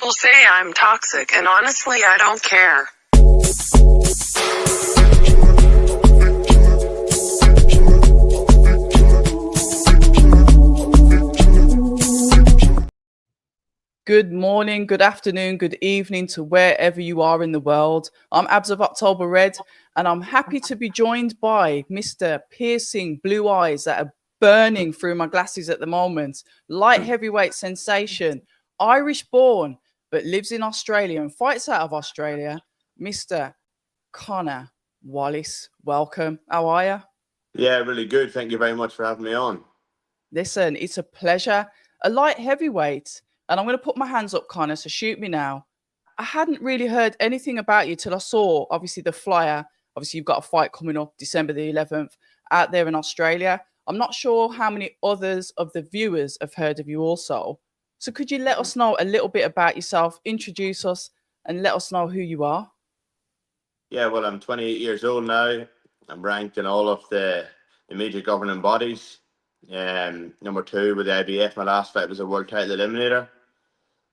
People say I'm toxic, and honestly, I don't care. Good morning, good afternoon, good evening to wherever you are in the world. I'm Abs of October Red, and I'm happy to be joined by Mr. Piercing Blue Eyes that are burning through my glasses at the moment. Light heavyweight sensation, Irish born, but lives in Australia and fights out of Australia, Mr. Conor Wallace. Welcome. How are you? Yeah, really good. Thank you very much for having me on. Listen, it's a pleasure. A light heavyweight. And I'm going to put my hands up, Conor, so shoot me now. I hadn't really heard anything about you till I saw, obviously, the flyer. Obviously, you've got a fight coming up December the 11th out there in Australia. I'm not sure how many others of the viewers have heard of you also. So could you let us know a little bit about yourself, introduce us, and let us know who you are? Yeah, well, I'm 28 years old now. I'm ranked in all of the major governing bodies. Number 2 with the IBF. My last fight was a world title eliminator.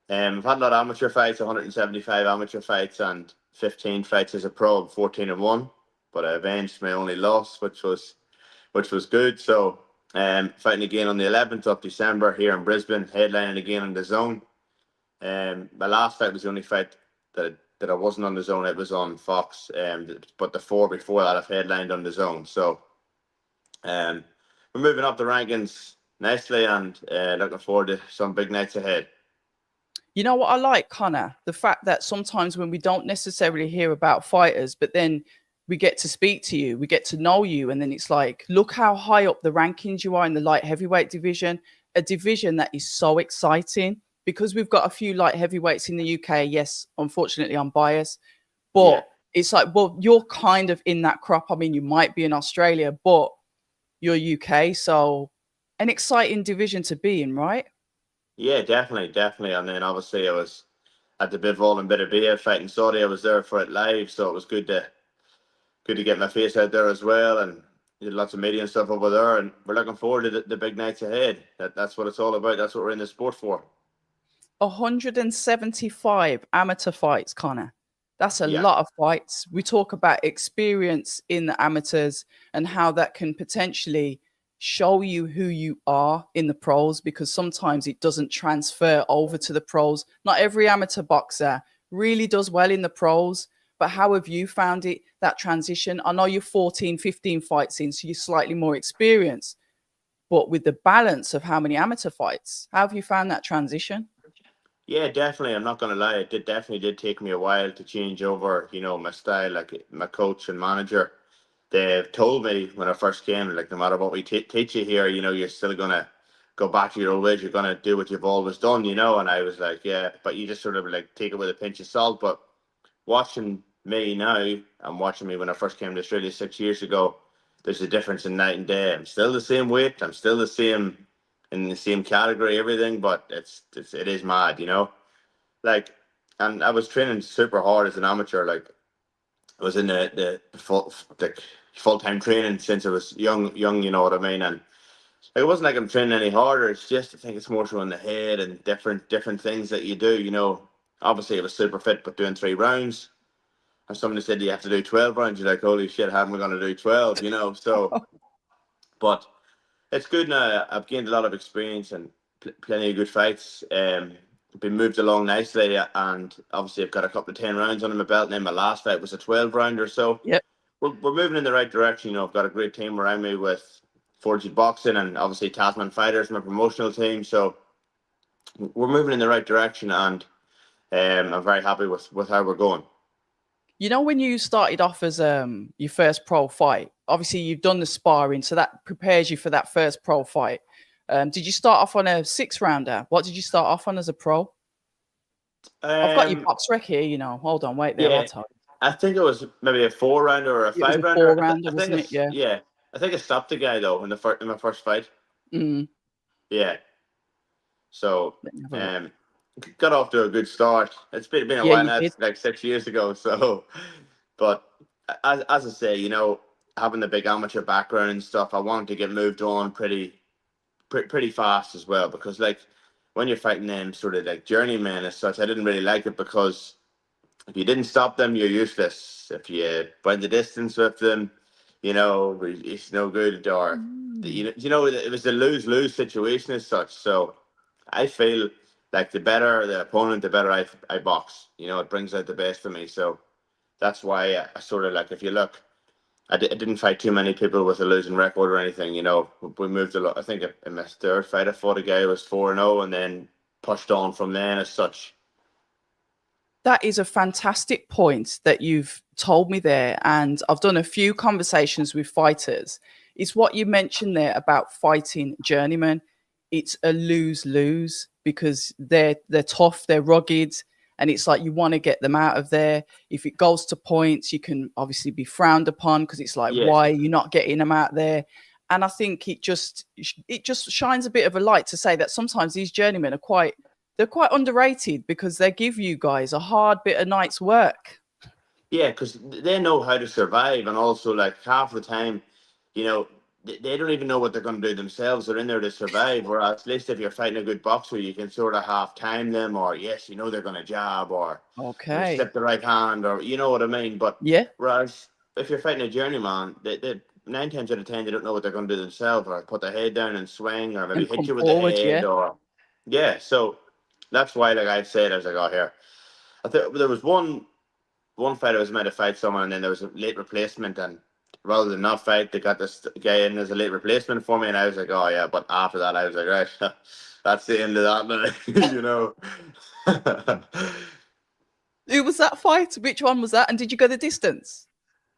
I've had a lot of amateur fights, 175 amateur fights and 15 fights as a pro, 14-1. But I avenged my only loss, which was good. So fighting again on the 11th of December here in Brisbane, headlining again on the Zone. My last fight was the only fight that I wasn't on the Zone. It was on Fox. But the 4 before that I've headlined on the Zone. So we're moving up the rankings nicely and looking forward to some big nights ahead. You know what I like, Conor? The fact that sometimes when we don't necessarily hear about fighters, but then we get to speak to you, we get to know you, and then it's like, look how high up the rankings you are in the light heavyweight division, a division that is so exciting because we've got a few light heavyweights in the UK. Yes, unfortunately, I'm biased, but it's like, well, you're kind of in that crop. I mean, you might be in Australia, but you're UK, so an exciting division to be in, right? Yeah, definitely. And then obviously I was at the Bivol and Bitterbeer fight in Saudi. I was there for it live, so it was good to get my face out there as well, and did lots of media and stuff over there. And we're looking forward to the big nights ahead. That's what it's all about. That's what we're in the sport for. 175 amateur fights, Conor. That's a lot of fights. We talk about experience in the amateurs and how that can potentially show you who you are in the pros, because sometimes it doesn't transfer over to the pros. Not every amateur boxer really does well in the pros, but how have you found it, that transition? I know you're 14, 15 fights in, so you're slightly more experienced, but with the balance of how many amateur fights, how have you found that transition? Yeah, definitely. I'm not going to lie. It definitely did take me a while to change over, my style. Like my coach and manager, they've told me when I first came, like, no matter what we teach you here, you're still going to go back to your old ways. You're going to do what you've always done, And I was like, yeah, but you just sort of like take it with a pinch of salt. But watching me now and watching me when I first came to Australia 6 years ago, there's a difference in night and day. I'm still the same weight. I'm still the same in the same category, everything, but it is mad, Like, and I was training super hard as an amateur. Like, I was in the full time training since I was young, you know what I mean? And it wasn't like I'm training any harder. It's just, I think it's more so in the head and different things that you do, Obviously, I was super fit, but doing 3 rounds. And somebody said you have to do 12 rounds. You're like, holy shit, how am I going to do 12? So, but it's good now. I've gained a lot of experience and plenty of good fights. Been moved along nicely, and obviously I've got a couple of 10 rounds under my belt. And then my last fight was a 12 rounder. So Yep. we're moving in the right direction. I've got a great team around me with Forgy Boxing and obviously Tasman Fighters, my promotional team. So we're moving in the right direction, and I'm very happy with how we're going. When you started off as your first pro fight, obviously you've done the sparring, so that prepares you for that first pro fight. Did you start off on a 6-rounder? What did you start off on as a pro? I've got your box rec here, Hold on, wait there. Yeah, I'll tell you. I think it was maybe a 4-rounder or a It was a 5-rounder. 4-rounder, I think wasn't it? it's Yeah. I think I stopped the guy though in my first fight. Mm. Yeah. So Let me have a look. got off to a good start. It's been a Yeah, while you now. did. It's like 6 years ago. So, but as I say, having the big amateur background and stuff, I wanted to get moved on pretty fast as well, because like when you're fighting them sort of like journeymen as such, I didn't really like it because if you didn't stop them, you're useless. If you went the distance with them, it's no good. Or it was a lose-lose situation as such. So I feel like the better the opponent, the better I box. It brings out the best of me. So that's why I sort of like, if you look, I didn't fight too many people with a losing record or anything. We moved a lot. I think in my third fight, I fought a guy who was 4-0 and then pushed on from then as such. That is a fantastic point that you've told me there. And I've done a few conversations with fighters. It's what you mentioned there about fighting journeymen. It's a lose-lose because they're tough, they're rugged, and it's like you want to get them out of there. If it goes to points, you can obviously be frowned upon because it's like, why are you not getting them out there? And I think it just shines a bit of a light to say that sometimes these journeymen are they're quite underrated because they give you guys a hard bit of night's work. Yeah, because they know how to survive, and also like half the time, they don't even know what they're going to do themselves. They're in there to survive. Whereas at least if you're fighting a good boxer, you can sort of half time them, or yes, they're going to jab, or slip the right hand, or you know what I mean. But yeah, whereas if you're fighting a journeyman, they 9 times out of 10 they don't know what they're going to do themselves, or put their head down and swing, or maybe hit you with the head, or So that's why, like I've said, I was like, oh here, I think there was one fight I was meant to fight someone, and then there was a late replacement, and rather than not fight, they got this guy in as a late replacement for me, and I was like, oh yeah. But after that, I was like, right, that's the end of that, Who was that fight? Which one was that? And did you go the distance?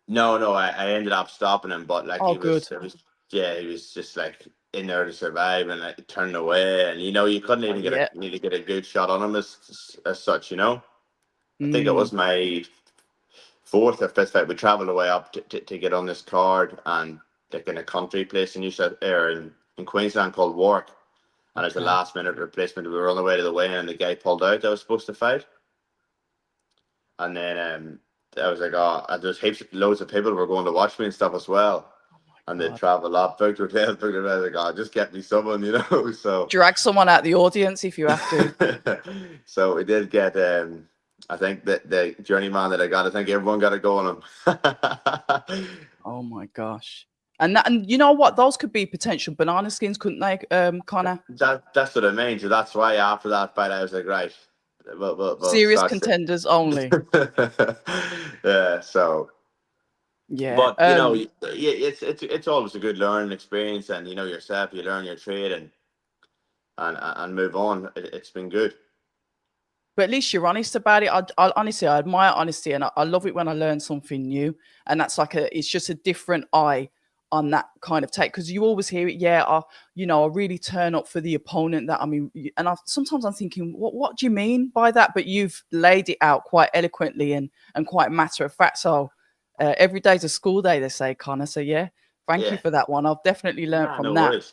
No, I ended up stopping him, but like he was just like in there to survive and like turning away, and you couldn't even get a good shot on him as such. I think it was my fourth or fifth fight. We traveled away up to get on this card, and like in a country place in New South in Queensland called Warwick, and it was the last minute replacement. We were on the way to the weigh-in, and the guy pulled out that was supposed to fight, and then I was like, oh, and there's loads of people were going to watch me and stuff as well. And they travel up, booked hotels, I was like, oh, just get me someone, So drag someone out the audience if you have to. So we did get I think that the journeyman that I got, I think everyone got to go on him. Oh my gosh. And you know what? Those could be potential banana skins, couldn't they, Conor? That's what I mean. So that's why after that fight I was like, right. Well, serious contenders only. Yeah, so yeah. But it's always a good learning experience, and yourself, you learn your trade and move on. It's been good. But at least you're honest about it. I honestly, I admire honesty, and I love it when I learn something new. And that's like it's just a different eye on that kind of take, because you always hear it. Yeah, I really turn up for the opponent that and sometimes I'm thinking, what do you mean by that? But you've laid it out quite eloquently and quite matter of fact. So every day's a school day, they say, Conor. So yeah, thank you for that one. I've definitely learned from that. Worries.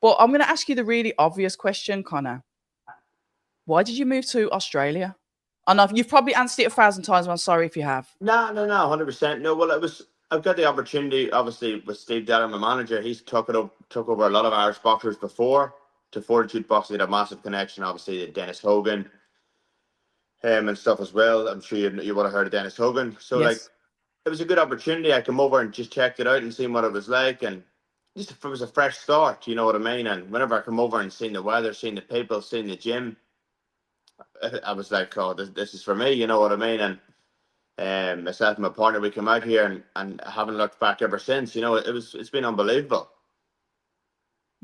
But I'm going to ask you the really obvious question, Conor. Why did you move to Australia? I know you've probably answered it 1,000 times. I'm sorry if you have. No, 100%. No, well, I've got the opportunity, obviously, with Steve Dyer, my manager. He's took over a lot of Irish boxers before. To Fortitude Boxing, he had a massive connection, obviously, to Dennis Hogan, and stuff as well. I'm sure you would have heard of Dennis Hogan. So, like, it was a good opportunity. I come over and just checked it out and seen what it was like, and just it was a fresh start. You know what I mean? And whenever I come over and seen the weather, seen the people, seen the gym, I was like, oh, this is for me. You know what I mean? And myself and my partner, we come out here and haven't looked back ever since. It's been unbelievable.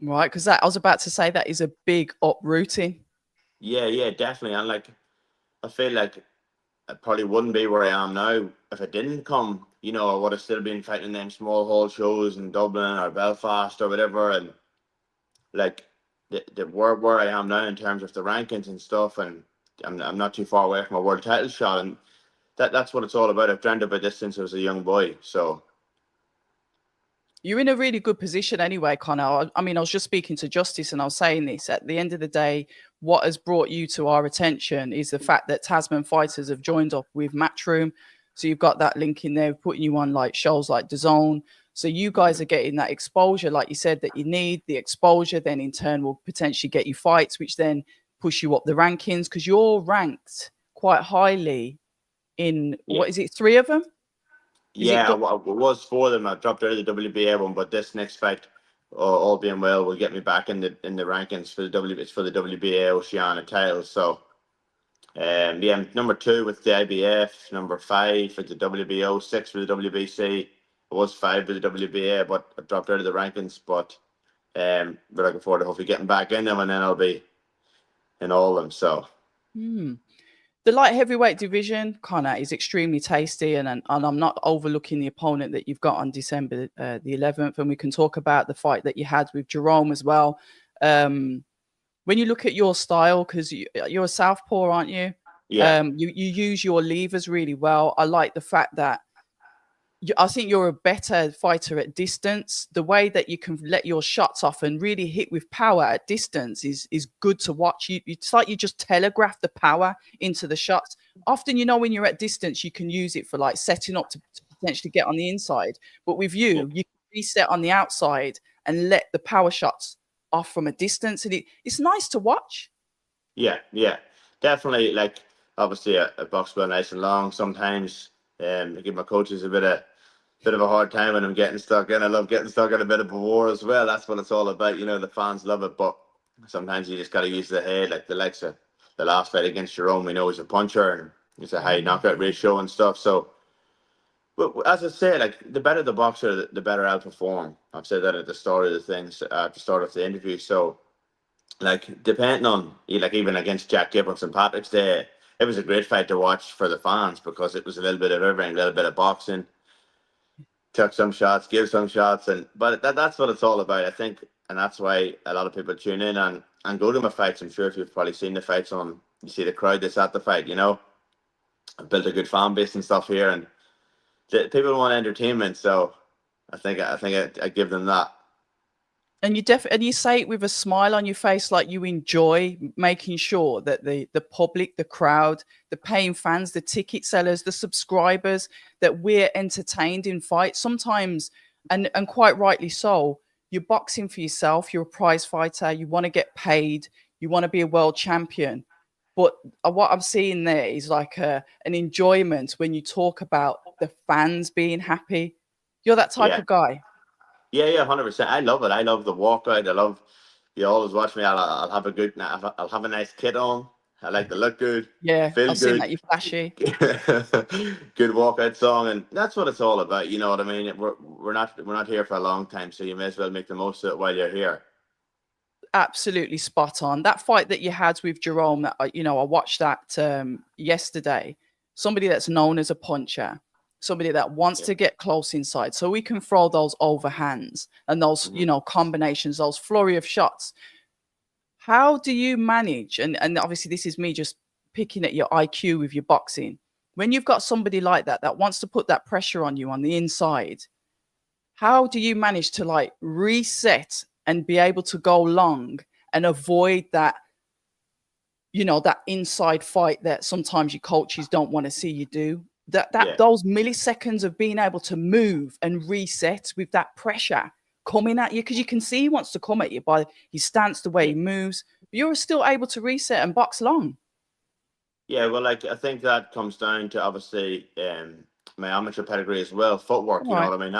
Right, because I was about to say that is a big uprooting. Yeah, definitely. And like, I feel like I probably wouldn't be where I am now if I didn't come. I would have still been fighting them small hall shows in Dublin or Belfast or whatever. And like the where I am now in terms of the rankings and stuff, and I'm not too far away from a world title shot, and that's what it's all about. I've dreamed about this since I was a young boy. So you're in a really good position anyway, Conor. I was just speaking to Justice and I was saying this. At the end of the day, what has brought you to our attention is the fact that Tasman fighters have joined up with Matchroom. So you've got that link in there, putting you on like shows like DAZN. So you guys are getting that exposure, like you said, that you need. The exposure then in turn will potentially get you fights, which then push you up the rankings? Because you're ranked quite highly in, Yeah. what is it, 3 of them? Is it? Yeah, I was 4 of them. I dropped out of the WBA one, but this next fight, all being well, will get me back in the rankings for the It's for the WBA Oceania title. So, yeah, I'm number 2 with the IBF, number 5 for the WBO, 6 for the WBC. I was 5 with the WBA, but I dropped out of the rankings. But we're looking forward to hopefully getting back in them, and then I'll be in all of them. So. The light heavyweight division, Conor, is extremely tasty, and I'm not overlooking the opponent that you've got on December the 11th, and we can talk about the fight that you had with Jerome as well. When you look at your style, because you're a southpaw, aren't you? Yeah. You use your levers really well. I like the fact that I think you're a better fighter at distance. The way that you can let your shots off and really hit with power at distance is good to watch. It's like you just telegraph the power into the shots. Often, when you're at distance, you can use it for like setting up to potentially get on the inside. But with you, you can reset on the outside and let the power shots off from a distance. And it's nice to watch. Yeah, definitely. Like, obviously, a box well nice and long. Sometimes, I give my coaches a bit of a hard time when I'm getting stuck in. I love getting stuck in a bit of a war as well. That's what it's all about. The fans love it, but sometimes you just got to use the head. Like the likes of the last fight against Jerome, we know he's a puncher and he's a high knockout ratio and stuff. So, but as I say, like the better the boxer, the better I'll perform. I've said that at the start of the things, at the start of the interview. So, like depending on like even against Jack Gibbons and Patrick's Day, it was a great fight to watch for the fans because it was a little bit of everything, a little bit of boxing, took some shots, give some shots, but that's what it's all about, I think, and that's why a lot of people tune in and go to my fights. I'm sure if you've probably seen the fights you see the crowd that's at the fight. I've built a good fan base and stuff here, and people want entertainment, so I think I give them that. And you say it with a smile on your face, like you enjoy making sure that the public, the crowd, the paying fans, the ticket sellers, the subscribers, that we're entertained in fights. Sometimes, and quite rightly so, you're boxing for yourself. You're a prize fighter. You want to get paid. You want to be a world champion. But what I'm seeing there is like an enjoyment when you talk about the fans being happy. You're that type Yeah. of guy. Yeah, 100%. I love it. I love the walkout. I love you always watch me. I'll have I'll have a nice kit on. I like to look good, Yeah, feel I've seen good. that. You're flashy. Good walkout song, and that's what it's all about. You know what I mean? We're not here for a long time, so you may as well make the most of it while you're here. Absolutely spot on. That fight that you had with Jerome, I watched that yesterday. Somebody that's known as a puncher, somebody that wants to get close inside, so we can throw those overhands and those combinations, those flurry of shots. How do you manage? And obviously, this is me just picking at your IQ with your boxing. When you've got somebody like that wants to put that pressure on you on the inside, how do you manage to like reset and be able to go long and avoid that, that inside fight that sometimes your coaches don't want to see you do? Those milliseconds of being able to move and reset with that pressure coming at you, because you can see he wants to come at you by his stance, the way he moves, but you're still able to reset and box long. Yeah, well, like I think that comes down to obviously my amateur pedigree as well, footwork. You know what I mean?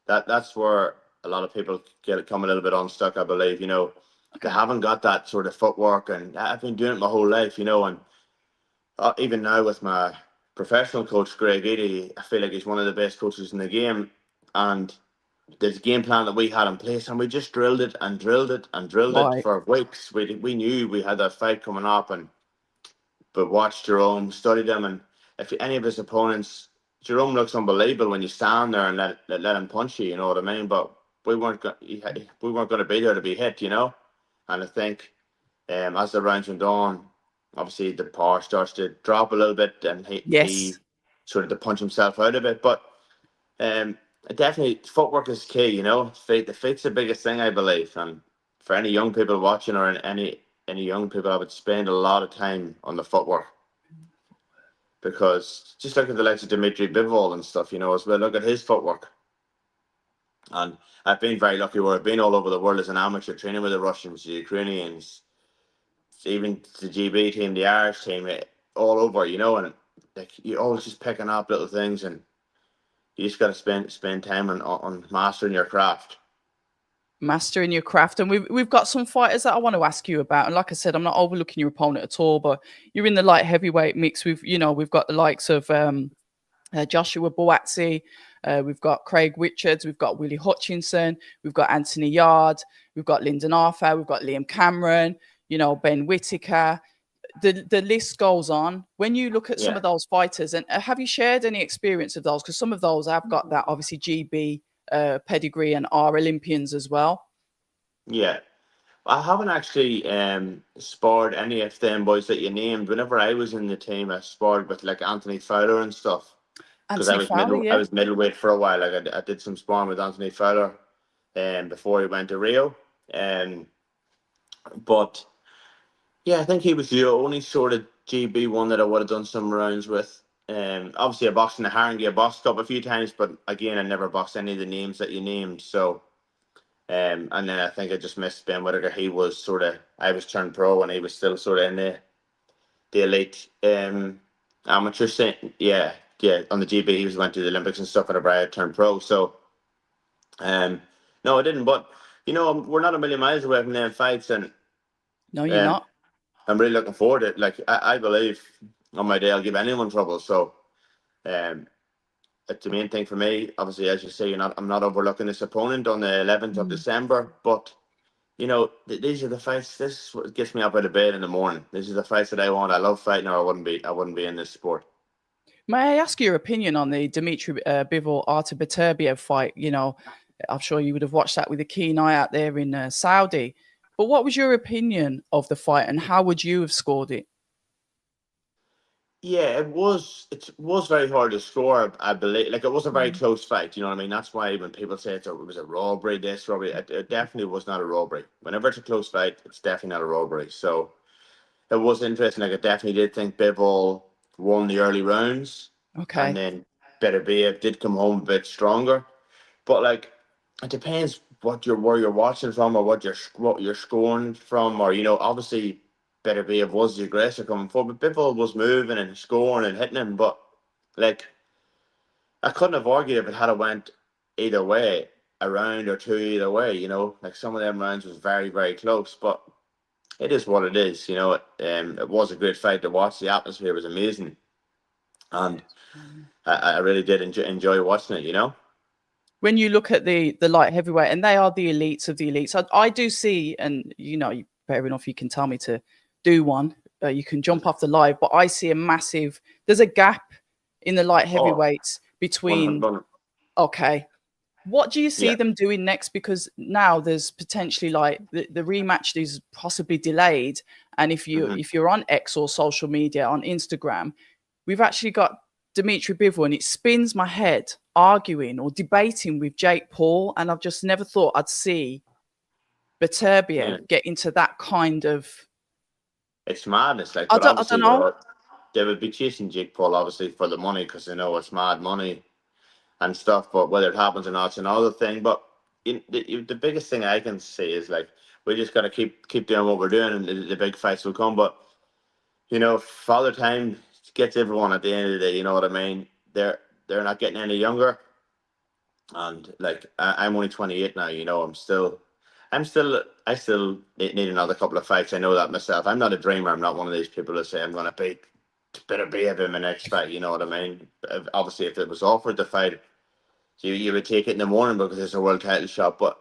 That's where a lot of people come a little bit unstuck, I believe. They haven't got that sort of footwork, and I've been doing it my whole life. And even now with my professional coach Greg Eady, I feel like he's one of the best coaches in the game, and there's a game plan that we had in place, and we just drilled it and drilled it and drilled it for weeks. We knew we had that fight coming up, but watched Jerome, studied him, and if any of his opponents, Jerome looks unbelievable when you stand there and let him punch you. You know what I mean? But we weren't going to be there to be hit. And I think as the rounds went on, obviously the power starts to drop a little bit, and he sort of to punch himself out of it. But definitely footwork is key. The feet's the biggest thing, I believe, and for any young people watching or any young people, I would spend a lot of time on the footwork, because just look at the likes of Dmitry Bivol and stuff, as well. Look at his footwork. And I've been very lucky where I've been all over the world as an amateur, training with the Russians, the Ukrainians, even the GB team, the Irish team, all over, you know, and like you're always just picking up little things, and you just got to spend time on mastering your craft. Mastering your craft. And we've got some fighters that I want to ask you about. And like I said, I'm not overlooking your opponent at all, but you're in the light heavyweight mix. We've got the likes of Joshua Buatsi, we've got Craig Richards, we've got Willie Hutchinson, we've got Anthony Yard, we've got Lyndon Arthur, we've got Liam Cameron, Ben Whittaker. The list goes on. When you look at some of those fighters, and have you shared any experience of those? Because some of those have got that obviously GB pedigree and are Olympians as well. Yeah. I haven't actually sparred any of them boys that you named. Whenever I was in the team, I sparred with like Anthony Fowler and stuff. Because I Anthony was Fowler, yeah. I was middleweight for a while. Like I did some sparring with Anthony Fowler before he went to Rio. But yeah, I think he was the only sort of GB one that I would have done some rounds with. Obviously, I boxed in the Haringey Box Cup a few times, but again, I never boxed any of the names that you named. So, and then I think I just missed Ben Whittaker. He was I was turned pro, and he was still sort of in the elite amateur scene. Yeah, on the GB, he was went to the Olympics and stuff whenever I had turned pro. So, no, I didn't. But we're not a million miles away from them fights, and no, you're not. I'm really looking forward to it. Like I believe on my day I'll give anyone trouble. So, it's the main thing for me. Obviously, as you say, I'm not overlooking this opponent on the 11th of December. But these are the fights. This is what gets me up out of bed in the morning. These are the fights that I want. I love fighting, or I wouldn't be in this sport. May I ask your opinion on the Dmitry Bivol Artur Beterbiev fight? I'm sure you would have watched that with a keen eye out there in Saudi. But what was your opinion of the fight, and how would you have scored it? Yeah, it was very hard to score. I believe, like it was a very close fight. You know what I mean? That's why when people say it was a robbery, it definitely was not a robbery. Whenever it's a close fight, it's definitely not a robbery. So it was interesting. Like I definitely did think Bivol won the early rounds, and then Beterbiev did come home a bit stronger. But like, it depends where you're watching from, or what you're scoring from, or obviously Beterbiev was the aggressor coming forward, but Bivol was moving and scoring and hitting him. But like, I couldn't have argued if it had went either way, a round or two either way. Like some of them rounds was very, very close, but it is what it is. It was a great fight to watch. The atmosphere was amazing, and I really did enjoy watching it. When you look at the light heavyweight, and they are the elites of the elites, I do see, and fair enough, you can tell me to do one. You can jump off the live, but I see there's a gap in the light heavyweights between. 100%. Okay. What do you see them doing next? Because now there's potentially like the rematch is possibly delayed. And if you're on X or social media, on Instagram, we've actually got Dmitry Bivol, and it spins my head arguing or debating with Jake Paul. And I've just never thought I'd see Beterbiev get into that kind of. It's madness. Like, I but obviously, don't know. They would be chasing Jake Paul obviously for the money, because they know it's mad money and stuff. But whether it happens or not, it's another thing. But the biggest thing I can say is like, we just got to keep doing what we're doing, and the big fights will come. But Father Time gets everyone at the end of the day. You know what I mean? They're not getting any younger, and like I'm only 28 now. I still need another couple of fights. I know that myself. I'm not a dreamer. I'm not one of these people that say I'm going to beat Beterbiev in my next fight. You know what I mean? Obviously, if it was offered the fight, you would take it in the morning because it's a world title shot. But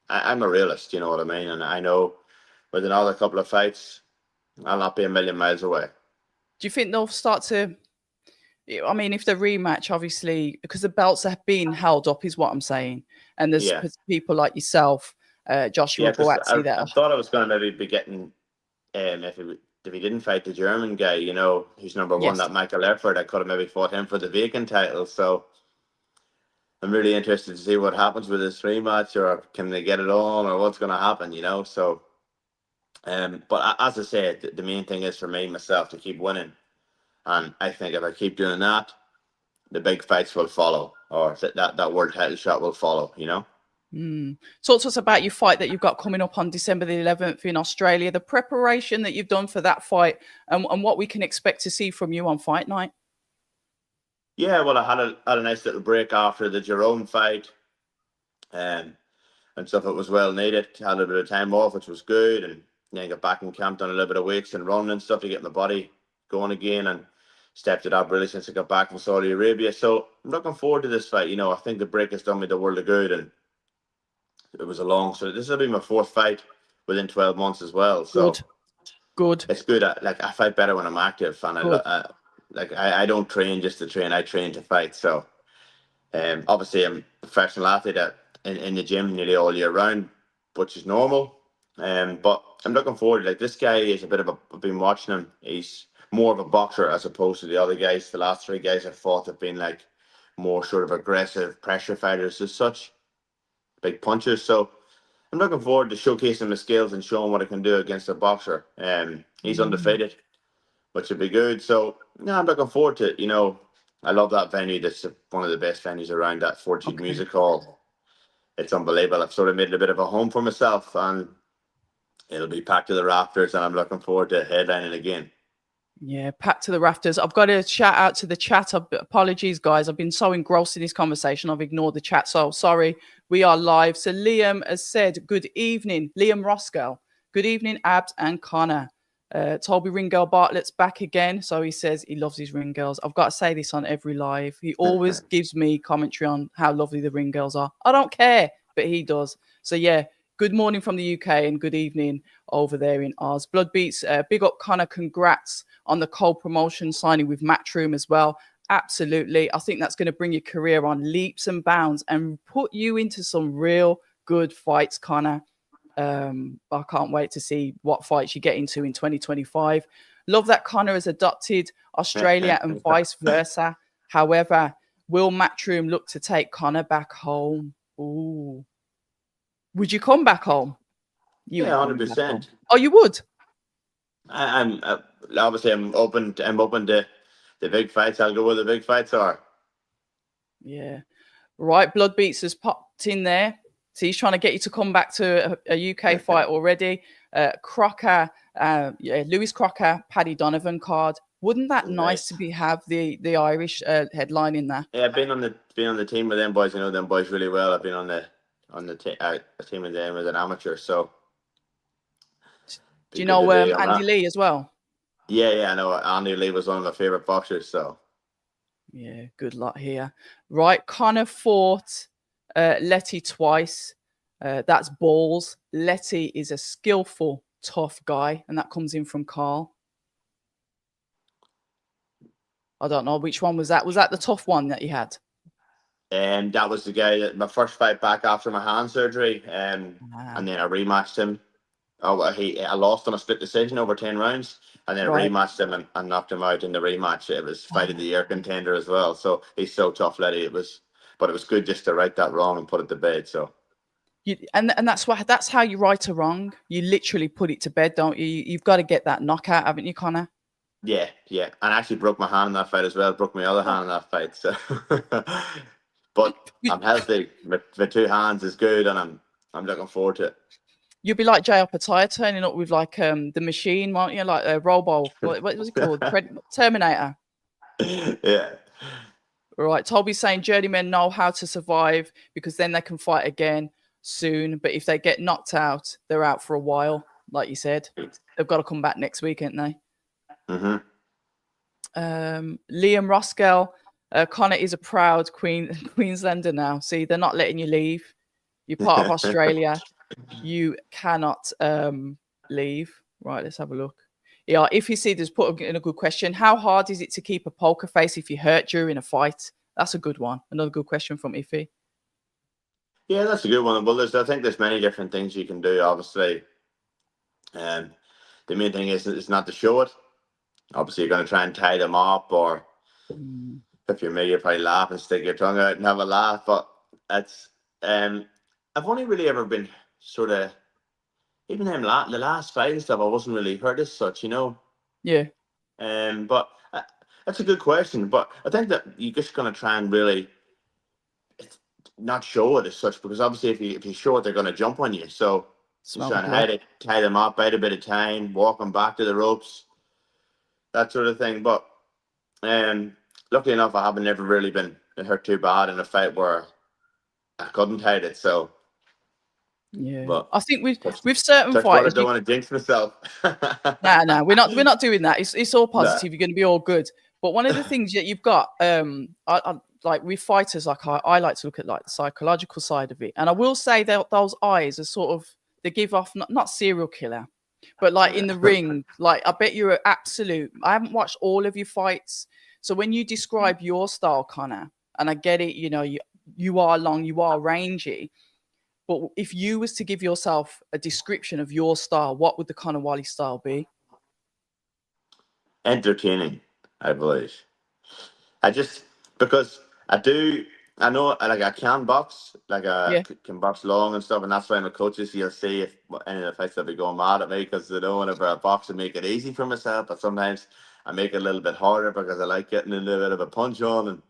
I'm a realist. You know what I mean? And I know with another couple of fights, I'll not be a million miles away. Do you think they'll start to? I mean, if the rematch, obviously, because the belts have been held up, is what I'm saying, and there's people like yourself. Joshua Buatsi there. I thought I was going to maybe be getting if he didn't fight the German guy, who's number one, that Michael Effort, I could have maybe fought him for the vacant title. So I'm really interested to see what happens with this rematch, or can they get it on, or what's going to happen, So, but as I said, the main thing is for me, myself, to keep winning. And I think if I keep doing that, the big fights will follow, or that world title shot will follow, Talk to us about your fight that you've got coming up on December the 11th in Australia, the preparation that you've done for that fight, and what we can expect to see from you on fight night. Yeah, well, I had a nice little break after the Jerome fight, and stuff. It was well needed. Had a bit of time off, which was good, and then got back in camp, done a little bit of weights and running and stuff to get my body going again, and stepped it up really since I got back from Saudi Arabia. So I'm looking forward to this fight. You know, I think the break has done me the world of good, and it was a long. So this will be my fourth fight within 12 months as well. So Good. it's good. Like I fight better when I'm active, and I don't train just to train. I train to fight. So obviously I'm a professional athlete in the gym nearly all year round, which is normal. But I'm looking forward. Like this guy is a bit of a. I've been watching him. He's more of a boxer as opposed to the other guys. The last three guys I've fought have been like more sort of aggressive pressure fighters as such, big punchers. So I'm looking forward to showcasing my skills and showing what I can do against a boxer. He's undefeated, which would be good. So yeah, I'm looking forward to it. You know, I love that venue. That's one of the best venues around, that Fortitude Music Hall. It's unbelievable. I've sort of made it a bit of a home for myself, and it'll be packed to the rafters, and I'm looking forward to headlining again. Yeah, packed to the rafters. I've got to shout out to the chat. Apologies, guys. I've been so engrossed in this conversation, I've ignored the chat. So sorry. We are live. So Liam has said, good evening. Liam Roskell. Good evening, Abs and Connor. Toby Ringirl Bartlett's back again. So he says he loves his ring girls. I've got to say this on every live. He always gives me commentary on how lovely the ring girls are. I don't care, but he does. So yeah, good morning from the UK and good evening over there in Oz. Blood Beats, big up Connor. Congrats on the co-promotion signing with Matchroom as well. Absolutely. I think that's going to bring your career on leaps and bounds and put you into some real good fights, Connor. I can't wait to see what fights you get into in 2025. Love that Connor has adopted Australia and vice versa. However, will Matchroom look to take Connor back home? Ooh. Would you come back home? Yeah, 100%. Oh, you would? I'm obviously I'm open to the big fights. I'll go where the big fights are. Yeah. Right. Blood Beats has popped in there. So he's trying to get you to come back to a UK fight already. Crocker, Lewis Crocker, Paddy Donovan card. Wouldn't that nice to have the Irish headline in there? Yeah, I've been on the team with them boys. I know them boys really well. I've been on the team with them as an amateur. So do you know Andy Lee as well? Yeah, I know Andy Lee was one of my favorite boxers. So yeah, good luck here. Right, Connor fought Letty twice. That's balls. Letty is a skillful, tough guy, and that comes in from Carl. I don't know which one was that. Was that the tough one that you had? That was the guy that my first fight back after my hand surgery. And then I rematched him. I lost on a split decision over 10 rounds, and then I rematched him and knocked him out in the rematch. It was fight of the year contender as well. So he's so tough, Letty. But it was good just to right that wrong and put it to bed. So. And that's how you right a wrong. You literally put it to bed, don't you? You've got to get that knockout, haven't you, Connor? Yeah. And I actually broke my hand in that fight as well. Broke my other hand in that fight. So, but I'm healthy. My two hands is good, and I'm looking forward to it. You'll be like Jay Opataya turning up with like the machine, won't you? Like a Robo. What was it called? Terminator. Yeah. Right. Toby's saying journeymen know how to survive because then they can fight again soon. But if they get knocked out, they're out for a while. Like you said, they've got to come back next week, ain't they? Mm-hmm. Liam Roskell, Connor is a proud Queenslander now. See, they're not letting you leave. You're part of Australia. You cannot leave. Right, let's have a look. Yeah, if you see, there's put in a good question. How hard is it to keep a poker face if you hurt during a fight? That's a good one. Another good question from Iffy. Yeah, that's a good one. Well, I think there's many different things you can do, obviously. The main thing is not to show it. Obviously, you're going to try and tie them up, or if you're me, you'll probably laugh and stick your tongue out and have a laugh. But that's I've only really ever been sort of, even the last fight and stuff, I wasn't really hurt as such, you know. Yeah. But that's a good question. But I think that you're just going to try and really, not show it as such, because obviously if you show it, they're going to jump on you. So just Smell the trying blood. to tie them up, bide a bit of time, walk them back to the ropes, that sort of thing. But luckily enough, I haven't never really been hurt too bad in a fight where I couldn't hide it. So, Yeah, but I think touch, with certain touch wood, I fighters, don't want to jinx myself. nah, we're not doing that. It's all Nah. positive. You're going to be all good. But one of the things that you've got, I like with fighters, like I like to look at like the psychological side of it, and I will say that those eyes are sort of they give off not serial killer, but like in the ring, like I bet you're an absolute. I haven't watched all of your fights, so when you describe your style, Conor, and I get it, you are long, you are rangy. But if you was to give yourself a description of your style, what would the Conor Wallace style be? Entertaining, I believe. I just, because I know, like, I can box, like Yeah. can box long and stuff, and that's why my coaches, you'll see if any of the fights that be going mad at me, because they don't, whenever I box, and make it easy for myself, but sometimes I make it a little bit harder because I like getting a little bit of a punch on, and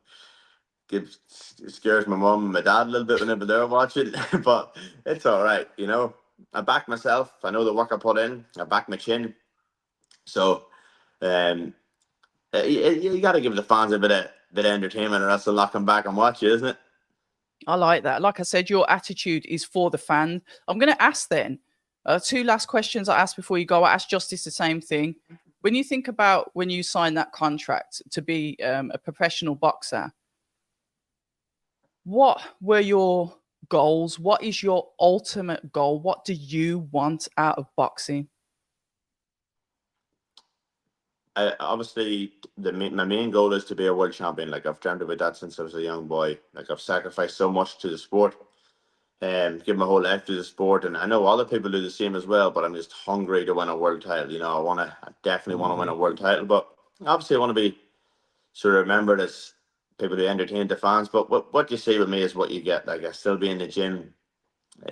scares my mum and my dad a little bit whenever they're watching. But it's all right, I back myself. I know the work I put in. I back my chin. So um, you got to give the fans a bit of entertainment, or else they'll not come back and watch you, isn't it? I like that. Like I said, your attitude is for the fan. I'm going to ask then two last questions I asked before you go. I asked Justice the same thing. When you think about when you signed that contract to be a professional boxer, what were your goals? What is your ultimate goal? What do you want out of boxing? Obviously, my main goal is to be a world champion. Like, I've dreamt about that since I was a young boy. Like, I've sacrificed so much to the sport, and give my whole life to the sport. And I know other people do the same as well. But I'm just hungry to win a world title. I definitely want to win a world title. But obviously, I want to be sort of remembered as people who entertain the fans. But what you see with me is what you get. Like, I still be in the gym.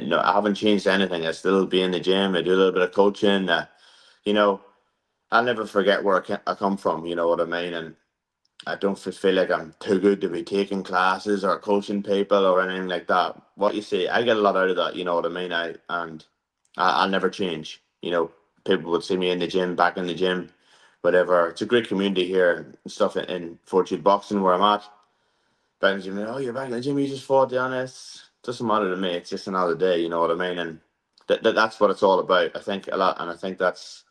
No, I haven't changed anything. I still be in the gym. I do a little bit of coaching. You know, I'll never forget where I come from. You know what I mean? And I don't feel like I'm too good to be taking classes or coaching people or anything like that. What you see, I get a lot out of that. You know what I mean? I'll never change. People would see me in the gym, back in the gym, whatever. It's a great community here and stuff in Fortune Boxing where I'm at. Back in the gym, oh, you're back in the gym. You just fought, down this. Doesn't matter to me. It's just another day. You know what I mean? And that's what it's all about. I think a lot, and I think that's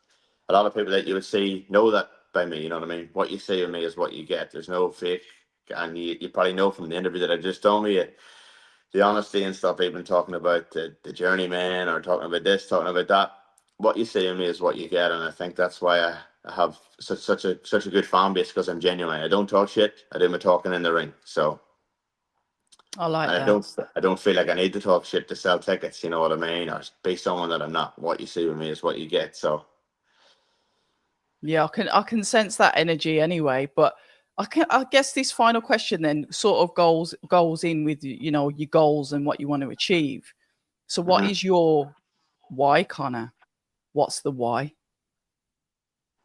a lot of people that you would see know that by me. You know what I mean? What you see of me is what you get. There's no fake, and you probably know from the interview that I just done with you, the honesty and stuff. Even talking about the journeyman, or talking about this, talking about that. What you see of me is what you get, and I think that's why I have such a good fan base, because I'm genuine. I don't talk shit. I do my talking in the ring. So. I like And that. I don't feel like I need to talk shit to sell tickets, you know what I mean? Or be someone that I'm not. What you see with me is what you get. So Yeah, I can sense that energy anyway. But I guess this final question then sort of goes in with your goals and what you want to achieve. So what mhm. is your why, Connor? What's the why?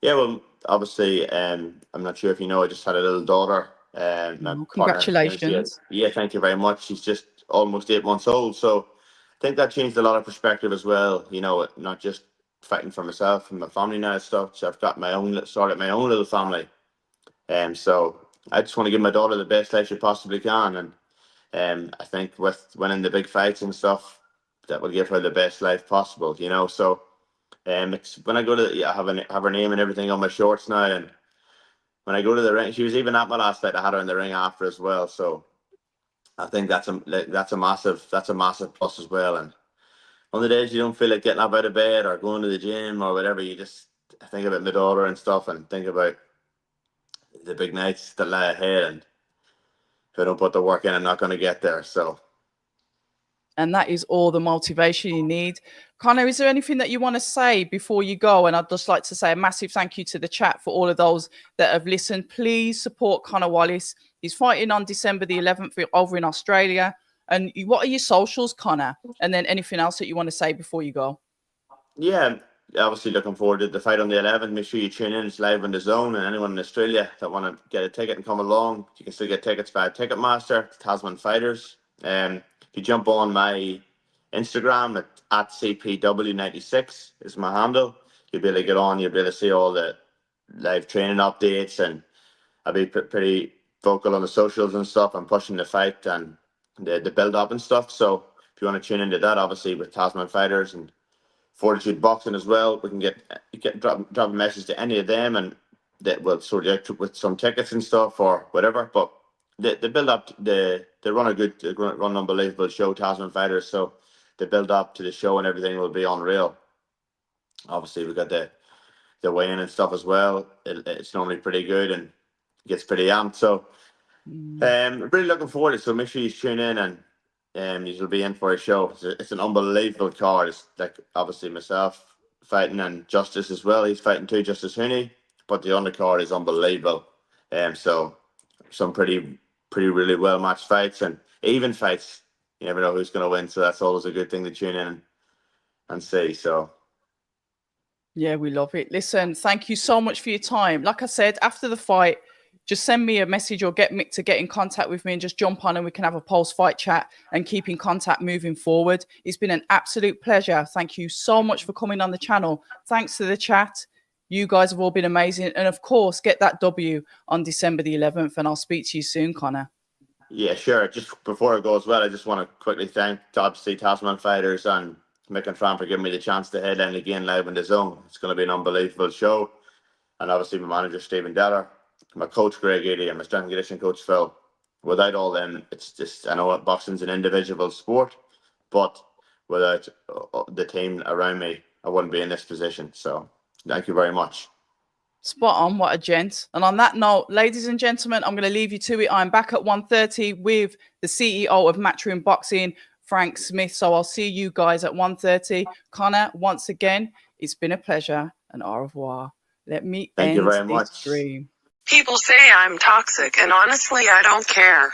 Yeah, well, obviously, I'm not sure if you know, I just had a little daughter. My Oh, partner, congratulations. yeah, thank you very much. She's just almost 8 months old. So I think that changed a lot of perspective as well. Not just fighting for myself and my family now and stuff. So I've got started my own little family. So I just want to give my daughter the best life she possibly can. And I think with winning the big fights and stuff, that will give her the best life possible. So it's when I go to, I have her name and everything on my shorts now, and when I go to the ring, she was even at my last fight. I had her in the ring after as well. So I think that's a massive plus as well. And on the days you don't feel like getting up out of bed or going to the gym or whatever, you just think about my daughter and stuff, and think about the big nights that lie ahead. And if I don't put the work in, I'm not going to get there. So. And that is all the motivation you need. Connor, is there anything that you want to say before you go? And I'd just like to say a massive thank you to the chat for all of those that have listened. Please support Conor Wallace. He's fighting on December the 11th over in Australia. And what are your socials, Connor? And then anything else that you want to say before you go? Yeah, obviously looking forward to the fight on the 11th. Make sure you tune in. It's live on the Zone, and anyone in Australia that want to get a ticket and come along, you can still get tickets via Ticketmaster, Tasman Fighters. if you jump on my Instagram at CPW96 is my handle, you'll be able to get on. You'll be able to see all the live training updates, and I'll be pretty vocal on the socials and stuff. I'm pushing the fight and the build up and stuff. So if you want to tune into that, obviously with Tasman Fighters and Fortitude Boxing as well, we can drop a message to any of them, and that will sort you out with some tickets and stuff or whatever. But the build up, they run an unbelievable show, Tasman Fighters. So the build up to the show and everything will be unreal. Obviously, we got the weigh-in and stuff as well. It's normally pretty good and gets pretty amped. So really looking forward to it. So make sure you tune in, and you'll be in for a show. It's an unbelievable card. It's like obviously myself fighting and Justice as well. He's fighting too, Justice Hooney. But the undercard is unbelievable. So some pretty really well matched fights and even fights. You never know who's going to win. So that's always a good thing to tune in and see. So. Yeah, we love it. Listen, thank you so much for your time. Like I said, after the fight, just send me a message or get Mick to get in contact with me and just jump on and we can have a post-fight chat and keep in contact moving forward. It's been an absolute pleasure. Thank you so much for coming on the channel. Thanks to the chat. You guys have all been amazing. And of course, get that W on December the 11th. And I'll speak to you soon, Conor. Yeah, sure. Just before it goes well, I just want to quickly thank obviously Tasman Fighters and Mick and Fran for giving me the chance to headline again live in the zone. It's going to be an unbelievable show. And obviously my manager, Stephen Deller, my coach, Greg Eady, and my strength and conditioning coach, Phil. Without all them, it's just, I know boxing's an individual sport, but without the team around me, I wouldn't be in this position. So thank you very much. Spot on. What a gent. And on that note, ladies and gentlemen, I'm going to leave you to it. I'm back at 1:30 with the CEO of Matchroom Boxing, Frank Smith. So I'll see you guys at 1:30. Conor, once again, it's been a pleasure and au revoir. Let me Thank you end very much. this stream. People say I'm toxic, and honestly, I don't care.